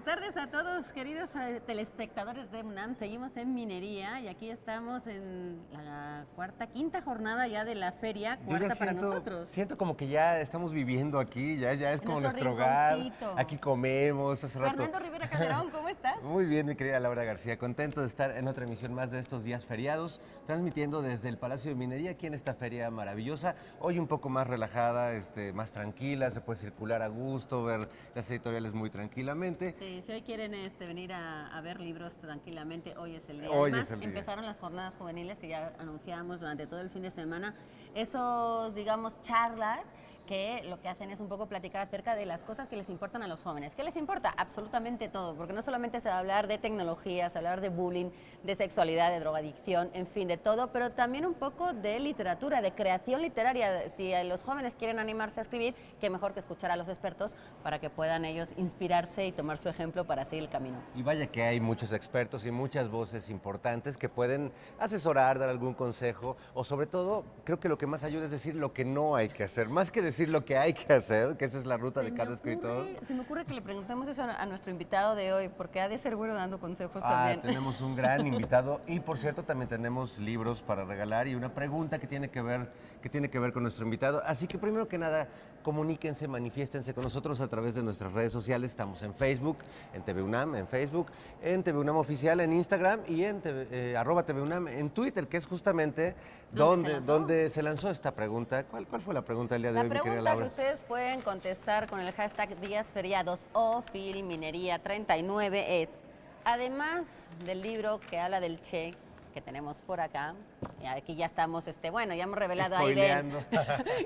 buenas tardes a todos, queridos telespectadores de UNAM. Seguimos en Minería y aquí estamos en la quinta jornada ya de la feria, cuarta para nosotros. Siento como que ya estamos viviendo aquí, ya es como nuestro hogar. Aquí comemos hace rato. Fernando Rivera Calderón, ¿cómo estás? Muy bien, mi querida Laura García. Contento de estar en otra emisión más de estos días feriados, transmitiendo desde el Palacio de Minería, aquí en esta feria maravillosa. Hoy un poco más relajada, más tranquila, se puede circular a gusto, ver las editoriales muy tranquilamente. Sí, si hoy quieren venir a ver libros tranquilamente, hoy es el día. Hoy Además, es el día. Empezaron las jornadas juveniles que ya anunciábamos durante todo el fin de semana. Esos, digamos, charlas que lo que hacen es un poco platicar acerca de las cosas que les importan a los jóvenes. ¿Qué les importa? Absolutamente todo, porque no solamente se va a hablar de tecnología, se va a hablar de bullying, de sexualidad, de drogadicción, en fin, de todo, pero también un poco de literatura, de creación literaria. Si los jóvenes quieren animarse a escribir, qué mejor que escuchar a los expertos para que puedan ellos inspirarse y tomar su ejemplo para seguir el camino. Y vaya que hay muchos expertos y muchas voces importantes que pueden asesorar, dar algún consejo, o sobre todo, creo que lo que más ayuda es decir lo que no hay que hacer, más que decir lo que hay que hacer, que esa es la ruta de cada escritor. Se me ocurre que le preguntemos eso a nuestro invitado de hoy, porque ha de ser bueno dando consejos también. Tenemos un gran invitado y, por cierto, también tenemos libros para regalar y una pregunta que tiene que ver con nuestro invitado. Así que, primero que nada, comuníquense, manifiéstense con nosotros a través de nuestras redes sociales. Estamos en Facebook, en TV UNAM, en Facebook, en TV UNAM Oficial, en Instagram y en @TV UNAM en Twitter, que es justamente donde se lanzó esta pregunta. ¿Cuál fue la pregunta del día de hoy, mi querida Laura? La pregunta que ustedes pueden contestar con el hashtag Días Feriados o Filminería39 es, además del libro que habla del Che, que tenemos por acá, y aquí ya estamos, bueno, ya hemos revelado ahí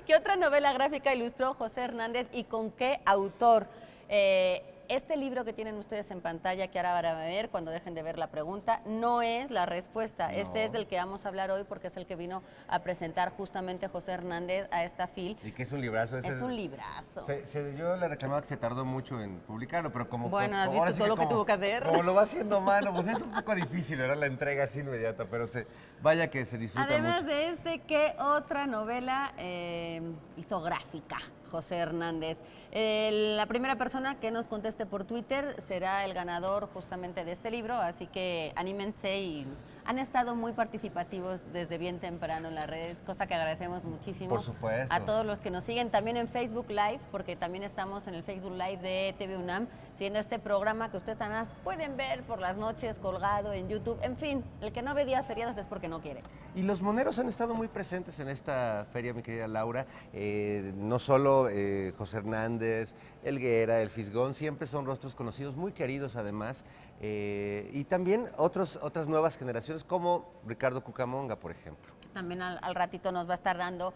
¿qué otra novela gráfica ilustró José Hernández y con qué autor? Este libro que tienen ustedes en pantalla, que ahora van a ver cuando dejen de ver la pregunta, no es la respuesta. No. Este es del que vamos a hablar hoy porque es el que vino a presentar justamente José Hernández a esta FIL. ¿Y qué es un librazo? Es un librazo. Yo le reclamaba que se tardó mucho en publicarlo, pero como... Bueno, ¿has visto todo lo que tuvo que hacer? Como lo va haciendo mano, pues es un poco difícil, ¿verdad? La entrega así inmediata, pero vaya que se disfruta Además mucho. Además de ¿qué otra novela hizo gráfica José Hernández? La primera persona que nos conteste por Twitter será el ganador justamente de este libro, así que anímense y han estado muy participativos desde bien temprano en las redes, cosa que agradecemos muchísimo. Por supuesto. A todos los que nos siguen también en Facebook Live, porque también estamos en el Facebook Live de TV UNAM, siguiendo este programa que ustedes además pueden ver por las noches colgado en YouTube. En fin, el que no ve días feriados es porque no quiere. Y los moneros han estado muy presentes en esta feria, mi querida Laura. No solo José Hernández, Helguera, el Fisgón, siempre son rostros conocidos, muy queridos además. Y también otras nuevas generaciones como Ricardo Cucamonga, por ejemplo. También al ratito nos va a estar dando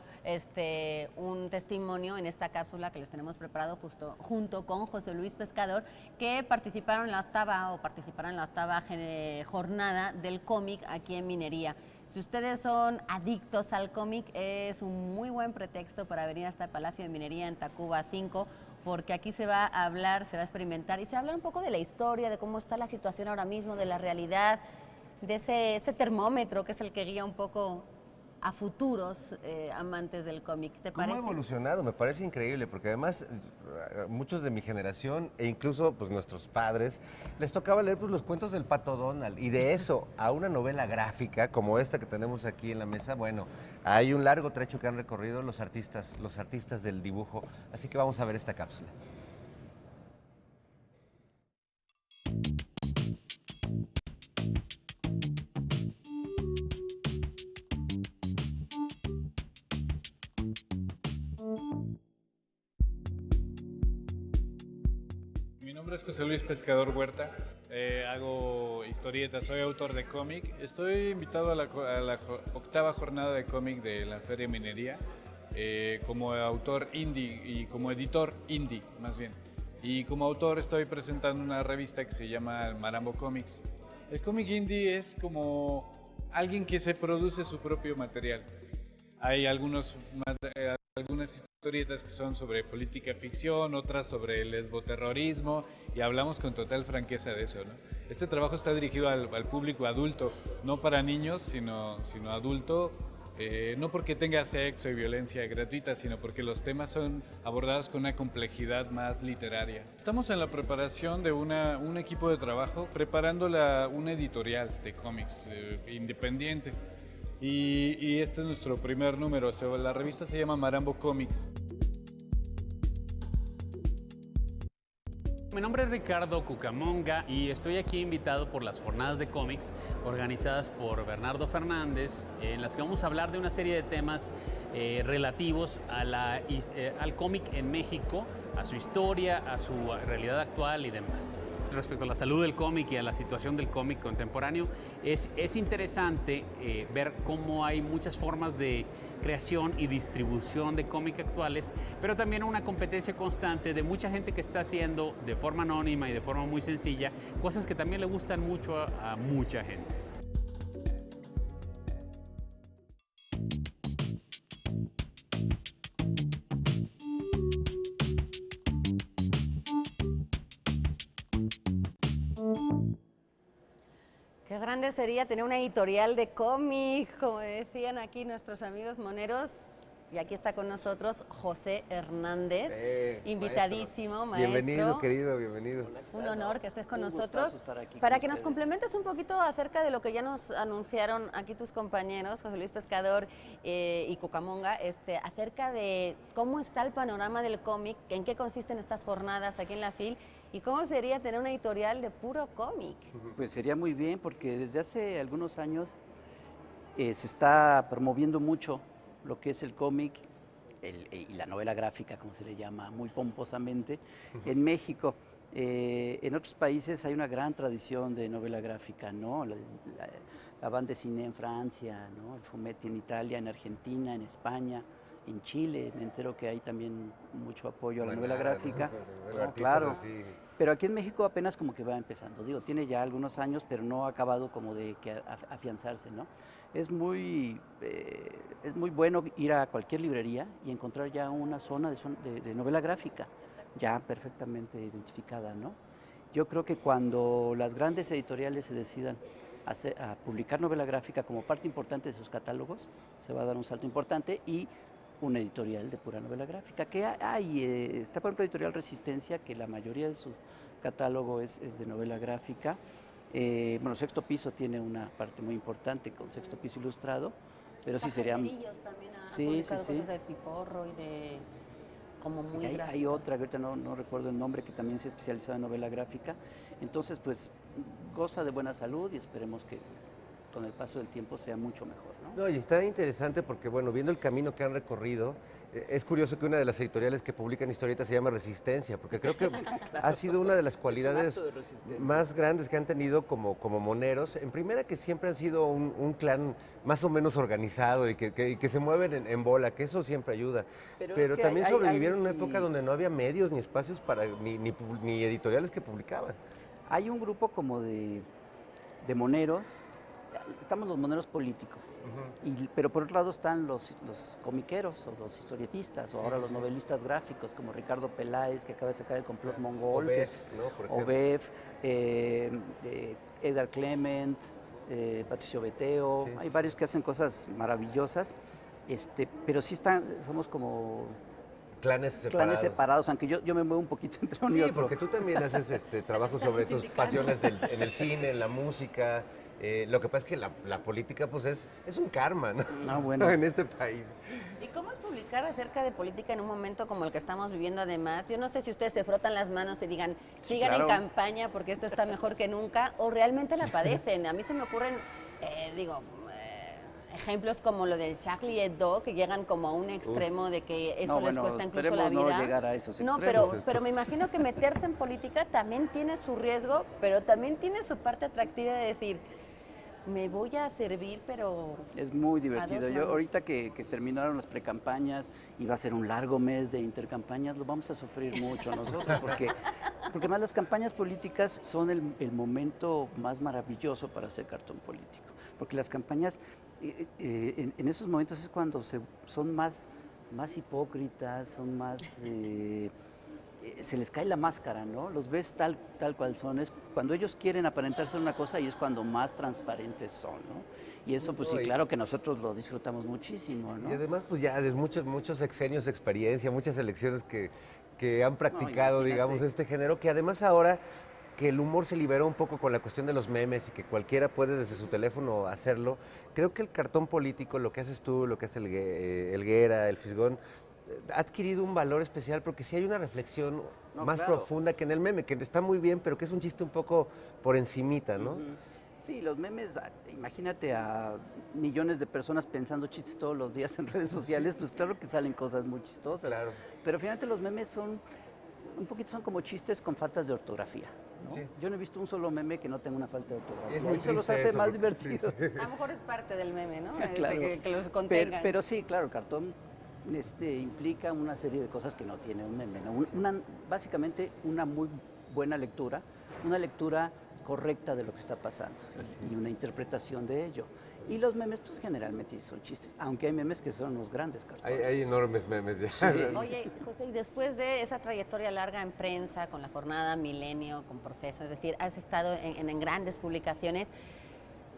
un testimonio en esta cápsula que les tenemos preparado junto con José Luis Pescador, que participarán en la octava jornada del cómic aquí en Minería. Si ustedes son adictos al cómic, es un muy buen pretexto para venir hasta el Palacio de Minería en Tacuba 5, porque aquí se va a hablar, se va a experimentar y se va a hablar un poco de la historia, de cómo está la situación ahora mismo, de la realidad, de ese termómetro que es el que guía un poco a futuros amantes del cómic. ¿Te parece? ¿Cómo ha evolucionado? Me parece increíble, porque además muchos de mi generación e incluso pues nuestros padres les tocaba leer pues los cuentos del Pato Donald, y de eso a una novela gráfica como esta que tenemos aquí en la mesa, bueno, hay un largo trecho que han recorrido los artistas del dibujo, así que vamos a ver esta cápsula. Mi nombre es José Luis Pescador Huerta, hago historietas, soy autor de cómic. Estoy invitado a la octava jornada de cómic de la Feria Minería como autor indie y como editor indie, más bien. Y como autor estoy presentando una revista que se llama Marambo Comics. El cómic indie es como alguien que se produce su propio material. Hay algunas historietas que son sobre política ficción, otras sobre el lesboterrorismo, y hablamos con total franqueza de eso, ¿no? Este trabajo está dirigido al público adulto, no para niños, sino adulto, no porque tenga sexo y violencia gratuita, sino porque los temas son abordados con una complejidad más literaria. Estamos en la preparación de un equipo de trabajo preparando una editorial de cómics independientes. Y este es nuestro primer número. O sea, la revista se llama Marambo Comics. Mi nombre es Ricardo Cucamonga y estoy aquí invitado por las jornadas de cómics organizadas por Bernardo Fernández, en las que vamos a hablar de una serie de temas relativos a al cómic en México, a su historia, a su realidad actual y demás. Respecto a la salud del cómic y a la situación del cómic contemporáneo, es interesante ver cómo hay muchas formas de creación y distribución de cómic actuales, pero también una competencia constante de mucha gente que está haciendo de forma anónima y de forma muy sencilla cosas que también le gustan mucho a mucha gente. Qué grande sería tener una editorial de cómic, como decían aquí nuestros amigos moneros. Y aquí está con nosotros José Hernández, invitadísimo, maestro. Bienvenido, querido, bienvenido. Un honor que estés con nosotros. Para que nos complementes un poquito acerca de lo que ya nos anunciaron aquí tus compañeros, José Luis Pescador y Cucamonga, acerca de cómo está el panorama del cómic, en qué consisten estas jornadas aquí en la FIL y cómo sería tener una editorial de puro cómic. Pues sería muy bien, porque desde hace algunos años se está promoviendo mucho lo que es el cómic y la novela gráfica, como se le llama muy pomposamente, en México. En otros países hay una gran tradición de novela gráfica, ¿no? La banda de cine en Francia, ¿no? El fumetti en Italia, en Argentina, en España, en Chile. Me entero que hay también mucho apoyo a la novela gráfica. ¿No? Claro. Pero aquí en México apenas como que va empezando. Digo, tiene ya algunos años, pero no ha acabado como de afianzarse, ¿no? Es muy bueno ir a cualquier librería y encontrar ya una zona de novela gráfica ya perfectamente identificada, ¿no? Yo creo que cuando las grandes editoriales se decidan a publicar novela gráfica como parte importante de sus catálogos, se va a dar un salto importante y una editorial de pura novela gráfica. Que está, por ejemplo, Editorial Resistencia, que la mayoría de su catálogo es de novela gráfica. Bueno, Sexto Piso tiene una parte muy importante con Sexto Piso Ilustrado, pero sí serían... También ha publicado cosas de Piporro y de... como muy gráficas. Hay otra, que ahorita no recuerdo el nombre, que también se ha especializado en novela gráfica. Entonces, pues, goza de buena salud y esperemos que con el paso del tiempo sea mucho mejor, ¿no? No, y está interesante porque, bueno, viendo el camino que han recorrido, es curioso que una de las editoriales que publican historietas se llama Resistencia, porque creo que claro, ha sido una de las cualidades más grandes que han tenido como moneros. En primera, que siempre han sido un clan más o menos organizado y que se mueven en bola, que eso siempre ayuda. Pero también sobrevivieron en una época donde no había medios ni espacios para ni editoriales que publicaban. Hay un grupo como de moneros. Estamos los moneros políticos, pero por otro lado están los comiqueros o los historietistas, o ahora los novelistas gráficos como Ricardo Peláez, que acaba de sacar El complot mongol, Obef, Edgar Clement, Patricio Beteo, hay varios que hacen cosas maravillosas, pero sí somos como... Clanes separados, aunque yo me muevo un poquito entre uno y otro. Sí, porque tú también haces trabajo sobre tus pasiones en el cine, en la música. Lo que pasa es que la política pues es un karma, ¿no? No, bueno. En este país. ¿Y cómo es publicar acerca de política en un momento como el que estamos viviendo además? Yo no sé si ustedes se frotan las manos y digan, sigan en campaña porque esto está mejor que nunca, o realmente la padecen. A mí se me ocurren, ejemplos como lo del Charlie Hebdo, que llegan como a un extremo de que eso les cuesta incluso la vida. No llegar a esos extremos. No, pero me imagino que meterse en política también tiene su riesgo, pero también tiene su parte atractiva de decir, me voy a servir, pero... Es muy divertido. Yo ahorita que terminaron las precampañas y va a ser un largo mes de intercampañas, lo vamos a sufrir mucho nosotros, porque además las campañas políticas son el momento más maravilloso para hacer cartón político, porque las campañas en esos momentos es cuando son más hipócritas, son más... se les cae la máscara, ¿no? Los ves tal cual son. Es cuando ellos quieren aparentar ser una cosa y es cuando más transparentes son, ¿no? Y eso, pues sí, claro que nosotros lo disfrutamos muchísimo, ¿no? Y además, pues ya de muchos sexenios de experiencia, muchas elecciones que han practicado, digamos, este género, que además ahora que el humor se liberó un poco con la cuestión de los memes y que cualquiera puede desde su teléfono hacerlo, creo que el cartón político, lo que haces tú, lo que hace el Guera, el Fisgón, ha adquirido un valor especial porque sí hay una reflexión más profunda que en el meme, que está muy bien, pero que es un chiste un poco por encimita, ¿no? Sí, los memes, imagínate a millones de personas pensando chistes todos los días en redes sociales, pues claro que salen cosas muy chistosas. Claro. Pero finalmente los memes son como chistes con faltas de ortografía, ¿no? Sí. Yo no he visto un solo meme que no tenga una falta de ortografía. Es muy eso los triste hace eso, más porque- divertidos. A lo mejor es parte del meme, ¿no? Claro. Que los contengan. Pero sí, claro, el cartón implica una serie de cosas que no tiene un meme, ¿no? Básicamente una muy buena lectura, una lectura correcta de lo que está pasando y una interpretación de ello. Y los memes, pues generalmente son chistes, aunque hay memes que son unos grandes cartones. Hay enormes memes ya. Sí. Oye, José, y después de esa trayectoria larga en prensa, con la jornada Milenio, con Proceso, es decir, has estado en grandes publicaciones,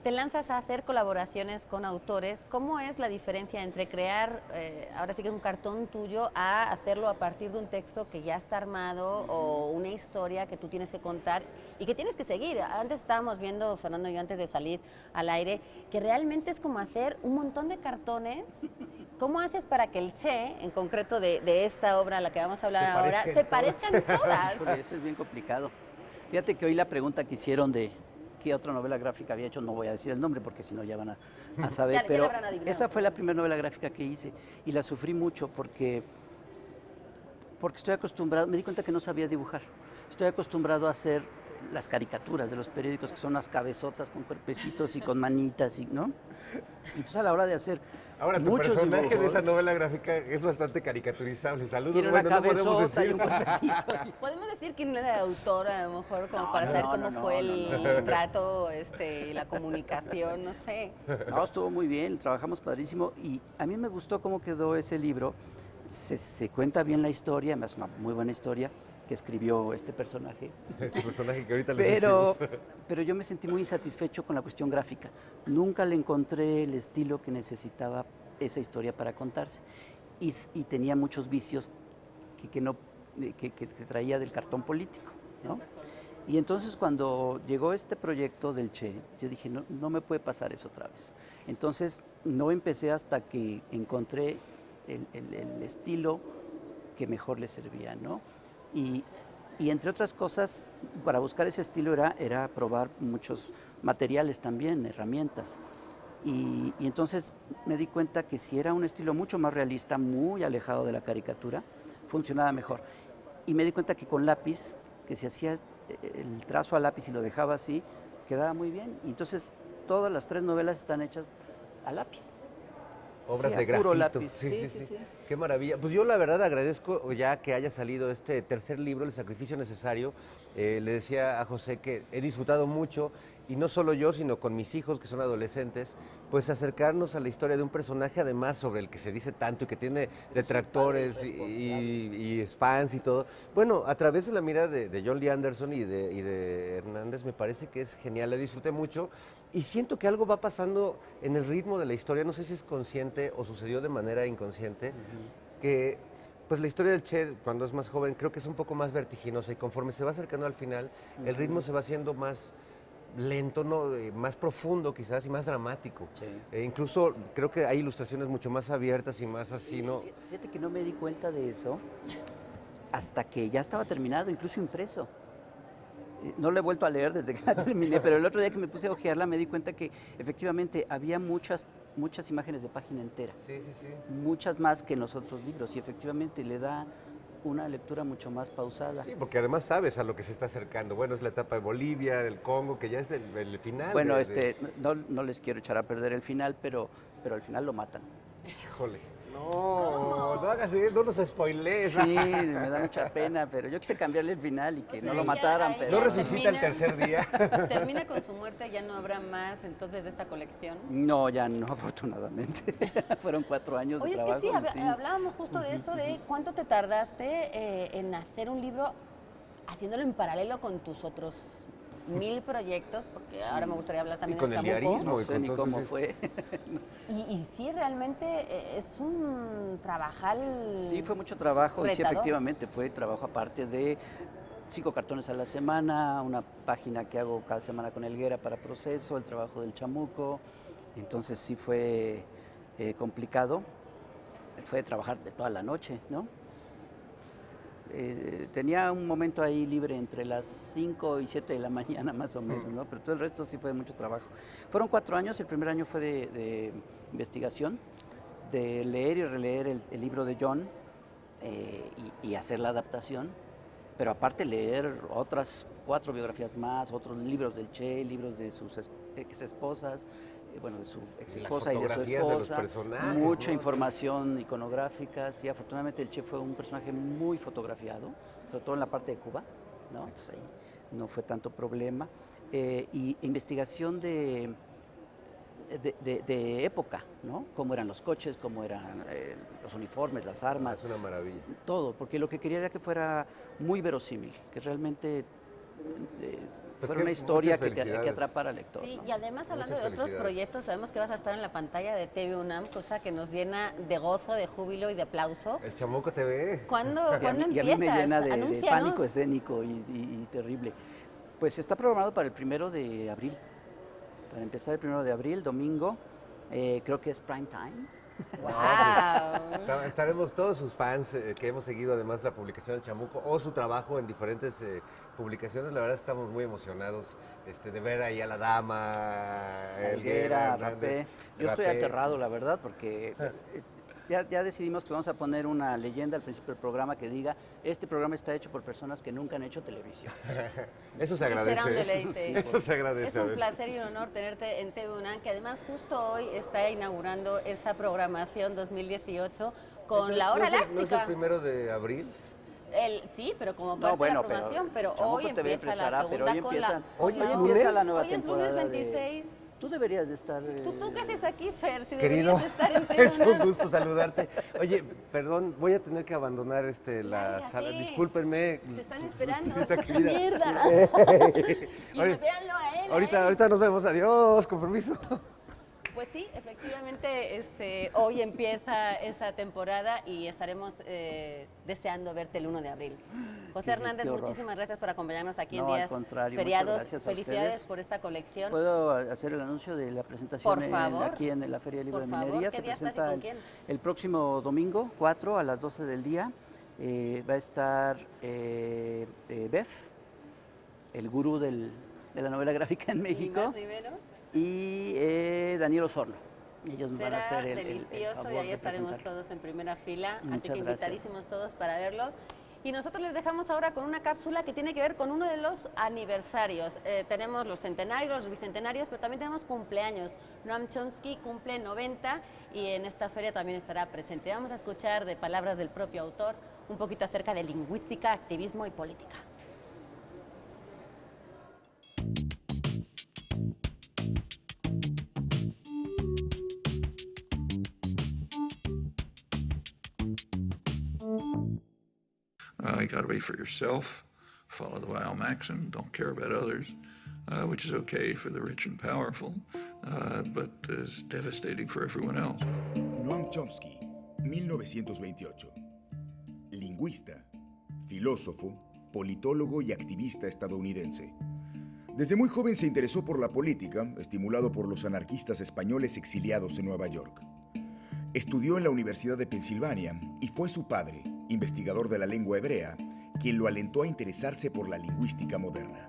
te lanzas a hacer colaboraciones con autores. ¿Cómo es la diferencia entre crear, ahora sí que un cartón tuyo, a hacerlo a partir de un texto que ya está armado o una historia que tú tienes que contar y que tienes que seguir? Antes estábamos viendo, Fernando y yo, antes de salir al aire, que realmente es como hacer un montón de cartones. ¿Cómo haces para que el Che, en concreto de esta obra a la que vamos a hablar ahora, se parezcan todas? Híjole, eso es bien complicado. Fíjate que hoy la pregunta que hicieron de qué otra novela gráfica había hecho, no voy a decir el nombre porque si no ya van a saber, Ya pero lo habrán adivinado. esa fue la primera novela gráfica que hice y la sufrí mucho porque estoy acostumbrado, me di cuenta que no sabía dibujar. Estoy acostumbrado a hacer las caricaturas de los periódicos, que son las cabezotas con cuerpecitos y con manitas, ¿no? Entonces a la hora de hacer Ahora, tu muchos personaje de dibujos, esa novela gráfica es bastante caricaturizable. Saludos, tiene una bueno, no podemos cabezota y decir. un cuerpecito. ¿Podemos decir quién era el autor, a lo mejor, como No, para no, saber no, cómo no, fue no, el trato y la comunicación? No sé. No, estuvo muy bien, trabajamos padrísimo y a mí me gustó cómo quedó ese libro. Se cuenta bien la historia, además una muy buena historia que escribió este personaje. Este personaje que ahorita le Pero yo me sentí muy insatisfecho con la cuestión gráfica. Nunca le encontré el estilo que necesitaba esa historia para contarse. Y tenía muchos vicios que traía del cartón político, ¿no? Y entonces cuando llegó este proyecto del Che, yo dije, no me puede pasar eso otra vez. Entonces no empecé hasta que encontré el estilo que mejor le servía, ¿no? Y entre otras cosas, para buscar ese estilo era probar muchos materiales también, herramientas. Y entonces me di cuenta que si era un estilo mucho más realista, muy alejado de la caricatura, funcionaba mejor. Y me di cuenta que con lápiz, que se hacía el trazo a lápiz y lo dejaba así, quedaba muy bien. Y entonces todas las 3 novelas están hechas a lápiz. Obras Sí, de a puro grafito. lápiz. Sí. Qué maravilla. Pues yo la verdad agradezco ya que haya salido este tercer libro, El sacrificio necesario. Le decía a José que he disfrutado mucho, y no solo yo, sino con mis hijos que son adolescentes, pues acercarnos a la historia de un personaje además sobre el que se dice tanto y que tiene detractores y fans y todo. Bueno, a través de la mirada de John Lee Anderson y de Hernández me parece que es genial, la disfruté mucho y siento que algo va pasando en el ritmo de la historia, no sé si es consciente o sucedió de manera inconsciente, que pues la historia del Che cuando es más joven creo que es un poco más vertiginosa y conforme se va acercando al final, el ritmo se va haciendo más lento, ¿no? Más profundo quizás y más dramático. Sí. Incluso creo que hay ilustraciones mucho más abiertas y más así, ¿no? Fíjate que no me di cuenta de eso hasta que ya estaba terminado, incluso impreso. No lo he vuelto a leer desde que la terminé, pero el otro día que me puse a hojearla me di cuenta que efectivamente había muchas imágenes de página entera. Sí. Muchas más que en los otros libros y efectivamente le da una lectura mucho más pausada. Sí, porque además sabes a lo que se está acercando. Bueno, es la etapa de Bolivia, del Congo, que ya es el final. Bueno, no les quiero echar a perder el final, pero al final lo matan. Híjole. No, no hagas eso, no nos spoilees. Sí, me da mucha pena, pero yo quise cambiarle el final y que no lo mataran, pero... ¿No resucita el tercer día? Termina con su muerte, ya no habrá más entonces de esa colección. No, ya no, afortunadamente. Fueron 4 años Oye, de trabajo. es que sí, hablábamos justo de eso, de cuánto te tardaste en hacer un libro haciéndolo en paralelo con tus otros 1000 proyectos, porque ahora me gustaría hablar también Y con del el Chamuco. diarismo. No sé ni cómo fue. Y sí, realmente es un trabajal. Sí, fue mucho trabajo. Y sí, retador. efectivamente, fue trabajo aparte de 5 cartones a la semana, una página que hago cada semana con Helguera para Proceso, el trabajo del Chamuco. Entonces sí fue complicado. Fue trabajar de toda la noche, ¿no? Tenía un momento ahí libre entre las 5 y 7 de la mañana más o menos, ¿no? Pero todo el resto sí fue mucho trabajo. Fueron 4 años, el primer año fue de investigación, de leer y releer el libro de John y hacer la adaptación, pero aparte leer otras 4 biografías más, otros libros del Che, libros de sus ex esposas, bueno, de su ex esposa y de su fotografías de los esposa, personajes, mucha ¿no? información iconográfica. Sí, afortunadamente el Che fue un personaje muy fotografiado, sobre todo en la parte de Cuba, ¿no? Entonces ahí no fue tanto problema. Y investigación de época, ¿no? Cómo eran los coches, cómo eran los uniformes, las armas. Es una maravilla. Todo, porque lo que quería era que fuera muy verosímil, que realmente fuera una historia que atrapara al lector. Sí, ¿no? y además hablando Muchas de otros felicidades. proyectos, sabemos que vas a estar en la pantalla de TV UNAM, cosa que nos llena de gozo, de júbilo y de aplauso. El Chamuco TV. ¿Cuándo Y a empiezas? mí me llena de Anúncianos. pánico escénico y terrible. Pues está programado para el 1 de abril. Para empezar el 1 de abril, domingo, creo que es prime time. ¡Wow! Estaremos todos sus fans que hemos seguido además la publicación del Chamuco o su trabajo en diferentes publicaciones. La verdad estamos muy emocionados de ver ahí a la dama, Helguera, Hernández, Rapé. Yo estoy Rapé. aterrado, la verdad, porque ya decidimos que vamos a poner una leyenda al principio del programa que diga: este programa está hecho por personas que nunca han hecho televisión. Eso se Y agradece. será un deleite. Eso se agradece. Es a un ver. placer y un honor tenerte en TV UNAM, que además justo hoy está inaugurando esa programación 2018 con la hora ¿No es elástica. el 1 de abril? Sí, pero como No, parte bueno, de la programación, pero Chamuco hoy TV empieza la empezará, pero segunda hoy empieza, Hoy es empieza lunes. la nueva Hoy es lunes temporada 26. Tú deberías de estar... ¿Tú qué haces aquí, Fer? Si Querido, deberías estar en TV es un UNAM. gusto saludarte. Oye, perdón, voy a tener que abandonar la Lárgate. sala. Discúlpenme. Se están esperando. Señorita ¡Cosa querida. mierda! Y Oye, véanlo a él. Ahorita nos vemos. Adiós, con permiso. Pues sí, efectivamente, hoy empieza esa temporada y estaremos deseando verte el 1 de abril. José Hernández, qué horror. muchísimas gracias por acompañarnos aquí No, en al días contrario, muchas feriados. gracias a Felicidades ustedes. por esta colección. ¿Puedo hacer el anuncio de la presentación Por favor. aquí en la Feria Libre Por de favor, Minería? ¿qué Se día estás y presenta con quién? el próximo domingo, 4 a las 12 del día. Va a estar Bef, el gurú de la novela gráfica en México, Más Riveros. y Daniel Osorno. Ellos van a Será hacer el delicioso favor y ahí de estaremos presentar. todos en primera fila, así Muchas que gracias. invitadísimos todos para verlos. Y nosotros les dejamos ahora con una cápsula que tiene que ver con uno de los aniversarios. Tenemos los centenarios, los bicentenarios, pero también tenemos cumpleaños. Noam Chomsky cumple 90 y en esta feria también estará presente. Vamos a escuchar de palabras del propio autor un poquito acerca de lingüística, activismo y política. You got to be for yourself, follow the Weill maxim, don't care about others, which is okay for the rich and powerful, but is devastating for everyone else. Noam Chomsky, 1928. Lingüista, filósofo, politólogo y activista estadounidense. Desde muy joven se interesó por la política, estimulado por los anarquistas españoles exiliados en Nueva York. Estudió en la Universidad de Pensilvania y fue su padre, investigador de la lengua hebrea, quien lo alentó a interesarse por la lingüística moderna.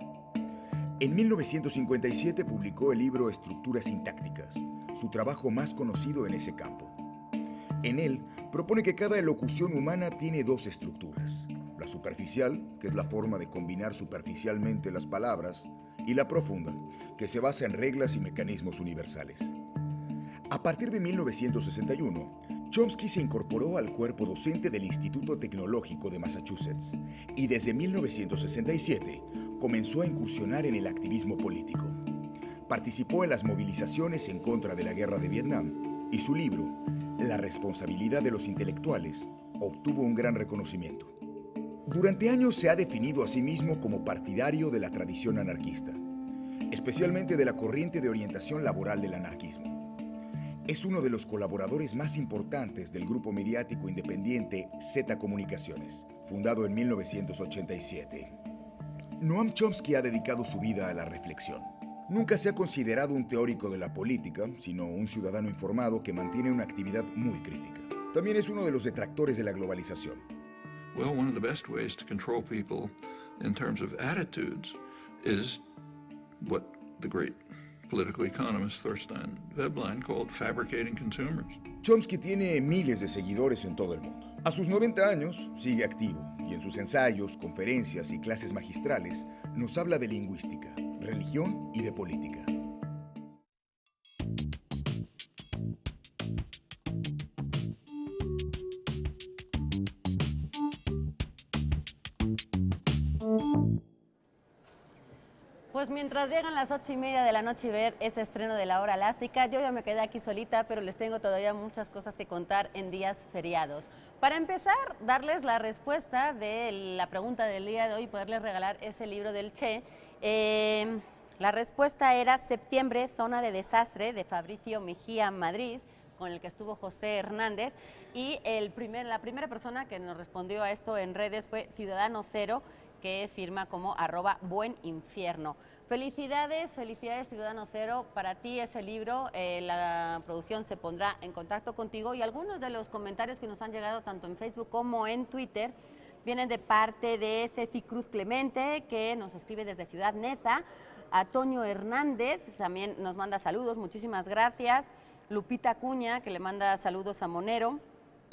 En 1957 publicó el libro Estructuras sintácticas, su trabajo más conocido en ese campo. En él propone que cada elocución humana tiene 2 estructuras: la superficial, que es la forma de combinar superficialmente las palabras, y la profunda, que se basa en reglas y mecanismos universales. A partir de 1961, Chomsky se incorporó al cuerpo docente del Instituto Tecnológico de Massachusetts y desde 1967 comenzó a incursionar en el activismo político. Participó en las movilizaciones en contra de la guerra de Vietnam y su libro, La responsabilidad de los intelectuales, obtuvo un gran reconocimiento. Durante años se ha definido a sí mismo como partidario de la tradición anarquista, especialmente de la corriente de orientación laboral del anarquismo. Es uno de los colaboradores más importantes del grupo mediático independiente Z Comunicaciones, fundado en 1987. Noam Chomsky ha dedicado su vida a la reflexión. Nunca se ha considerado un teórico de la política, sino un ciudadano informado que mantiene una actividad muy crítica. También es uno de los detractores de la globalización. Well, one of the best ways to control people in terms of attitudes is what the great political economist Thorstein Veblen called fabricating consumers. Chomsky tiene miles de seguidores en todo el mundo. A sus 90 años sigue activo y en sus ensayos, conferencias y clases magistrales nos habla de lingüística, religión y de política. Pues mientras llegan las 8:30 de la noche y ver ese estreno de La Hora Elástica, yo ya me quedé aquí solita, pero les tengo todavía muchas cosas que contar en días feriados. Para empezar, darles la respuesta de la pregunta del día de hoy, poderles regalar ese libro del Che. La respuesta era Septiembre, Zona de Desastre, de Fabricio Mejía Madrid, con el que estuvo José Hernández, y la primera persona que nos respondió a esto en redes fue Ciudadano Cero, que firma como @bueninfierno. Felicidades, felicidades Ciudadano Cero, para ti ese libro, la producción se pondrá en contacto contigo y algunos de los comentarios que nos han llegado tanto en Facebook como en Twitter vienen de parte de Ceci Cruz Clemente, que nos escribe desde Ciudad Neza, Antonio Hernández también nos manda saludos, muchísimas gracias, Lupita Cuña, que le manda saludos a Monero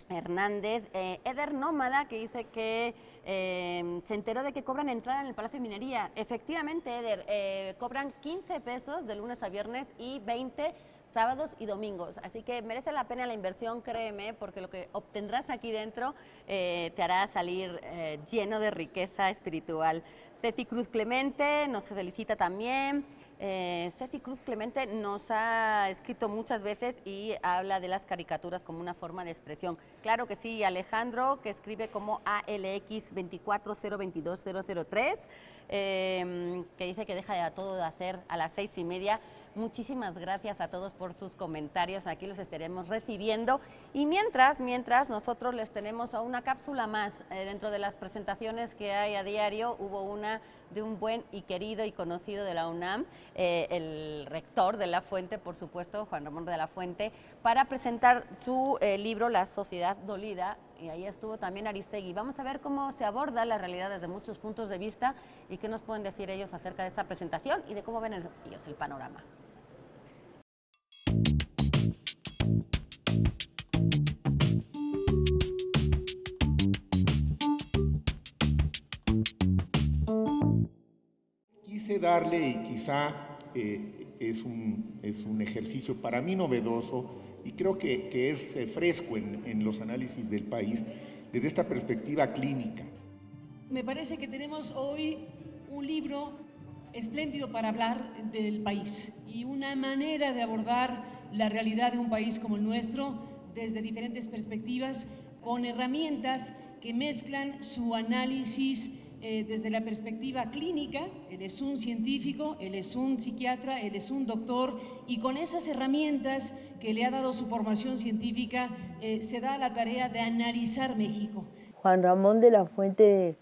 Hernández, Eder Nómada, que dice que se enteró de que cobran entrada en el Palacio de Minería. Efectivamente, Eder, cobran 15 pesos de lunes a viernes y 20 sábados y domingos, así que merece la pena la inversión, créeme, porque lo que obtendrás aquí dentro te hará salir lleno de riqueza espiritual. Ceci Cruz Clemente nos felicita también. Ceci Cruz Clemente nos ha escrito muchas veces y habla de las caricaturas como una forma de expresión. Claro que sí, Alejandro, que escribe como ALX240220003, que dice que deja todo de hacer a las 6:30. Muchísimas gracias a todos por sus comentarios, aquí los estaremos recibiendo. Y mientras nosotros les tenemos a una cápsula más dentro de las presentaciones que hay a diario. Hubo una de un buen y querido y conocido de la UNAM, el rector de La Fuente, por supuesto, Juan Ramón de la Fuente, para presentar su libro La Sociedad Dolida, y ahí estuvo también Aristegui. Vamos a ver cómo se aborda la realidad desde muchos puntos de vista y qué nos pueden decir ellos acerca de esa presentación y de cómo ven ellos el panorama. Quise darle, y quizá es un ejercicio para mí novedoso y creo que es fresco en los análisis del país desde esta perspectiva clínica. Me parece que tenemos hoy un libro espléndido para hablar del país y una manera de abordar la realidad de un país como el nuestro desde diferentes perspectivas, con herramientas que mezclan su análisis desde la perspectiva clínica. Él es un científico, él es un psiquiatra, él es un doctor, y con esas herramientas que le ha dado su formación científica se da la tarea de analizar México. Juan Ramón de la Fuente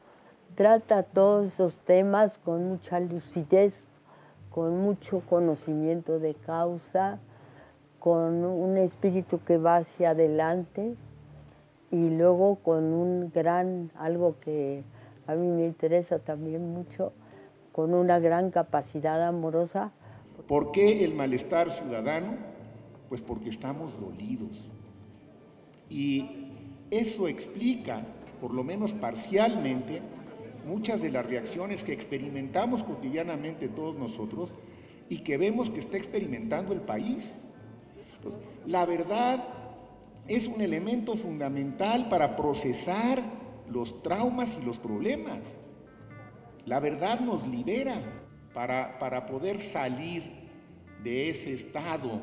trata todos esos temas con mucha lucidez, con mucho conocimiento de causa, con un espíritu que va hacia adelante y luego con un gran, algo que a mí me interesa también mucho, con una gran capacidad amorosa. ¿Por qué el malestar ciudadano? Pues porque estamos dolidos. Y eso explica, por lo menos parcialmente, muchas de las reacciones que experimentamos cotidianamente todos nosotros y que vemos que está experimentando el país. La verdad es un elemento fundamental para procesar los traumas y los problemas. La verdad nos libera para poder salir de ese estado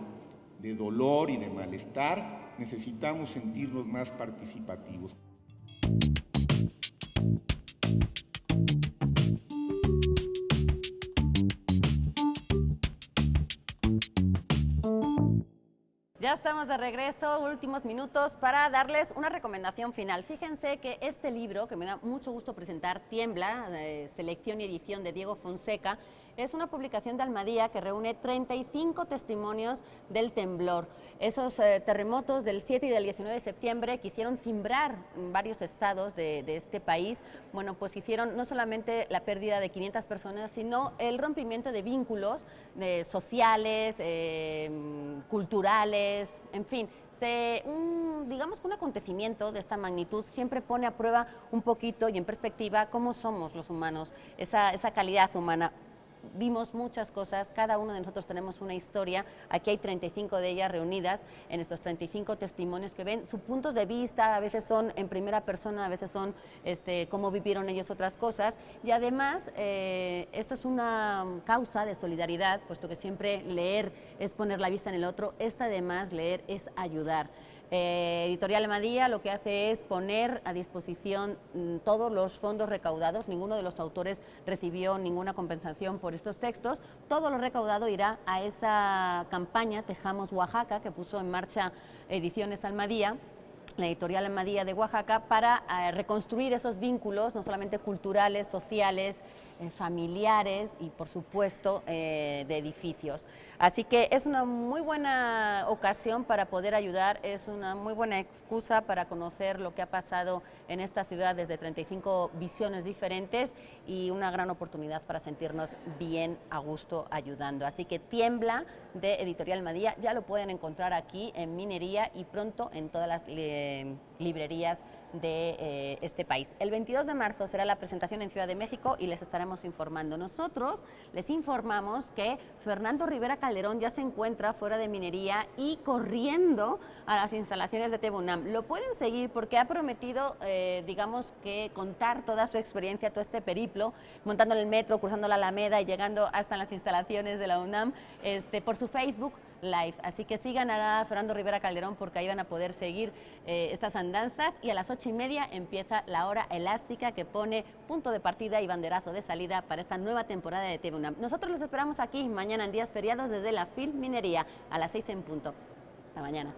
de dolor y de malestar. Necesitamos sentirnos más participativos. Ya estamos de regreso, últimos minutos para darles una recomendación final. Fíjense que este libro, que me da mucho gusto presentar, Tiembla, selección y edición de Diego Fonseca, es una publicación de Almadía que reúne 35 testimonios del temblor. Esos terremotos del 7 y del 19 de septiembre que hicieron cimbrar varios estados de este país, bueno, pues hicieron no solamente la pérdida de 500 personas, sino el rompimiento de vínculos sociales, culturales, en fin. Digamos que un acontecimiento de esta magnitud siempre pone a prueba un poquito y en perspectiva cómo somos los humanos, esa calidad humana. Vimos muchas cosas, cada uno de nosotros tenemos una historia, aquí hay 35 de ellas reunidas en estos 35 testimonios que ven sus puntos de vista, a veces son en primera persona, a veces son cómo vivieron ellos otras cosas, y además esto es una causa de solidaridad, puesto que siempre leer es poner la vista en el otro, además leer es ayudar. Editorial Almadía lo que hace es poner a disposición todos los fondos recaudados, ninguno de los autores recibió ninguna compensación por estos textos, todo lo recaudado irá a esa campaña Tejamos Oaxaca que puso en marcha Ediciones Almadía, la editorial Almadía de Oaxaca, para reconstruir esos vínculos, no solamente culturales, sociales, familiares y por supuesto de edificios. Así que es una muy buena ocasión para poder ayudar, es una muy buena excusa para conocer lo que ha pasado en esta ciudad desde 35 visiones diferentes y una gran oportunidad para sentirnos bien a gusto ayudando. Así que Tiembla de Editorial Almadía ya lo pueden encontrar aquí en Minería y pronto en todas las librerías de este país. El 22 de marzo será la presentación en Ciudad de México y les estaremos informando. Nosotros les informamos que Fernando Rivera Calderón ya se encuentra fuera de Minería y corriendo a las instalaciones de TV UNAM. Lo pueden seguir porque ha prometido, digamos, que contar toda su experiencia, todo este periplo, montando en el metro, cruzando la Alameda y llegando hasta las instalaciones de la UNAM, por su Facebook Live. Así que sigan a Fernando Rivera Calderón porque ahí van a poder seguir estas andanzas y a las 8:30 empieza la hora elástica que pone punto de partida y banderazo de salida para esta nueva temporada de TV UNAM. Nosotros los esperamos aquí mañana en días feriados desde la FIL Minería a las 6 en punto. Hasta mañana.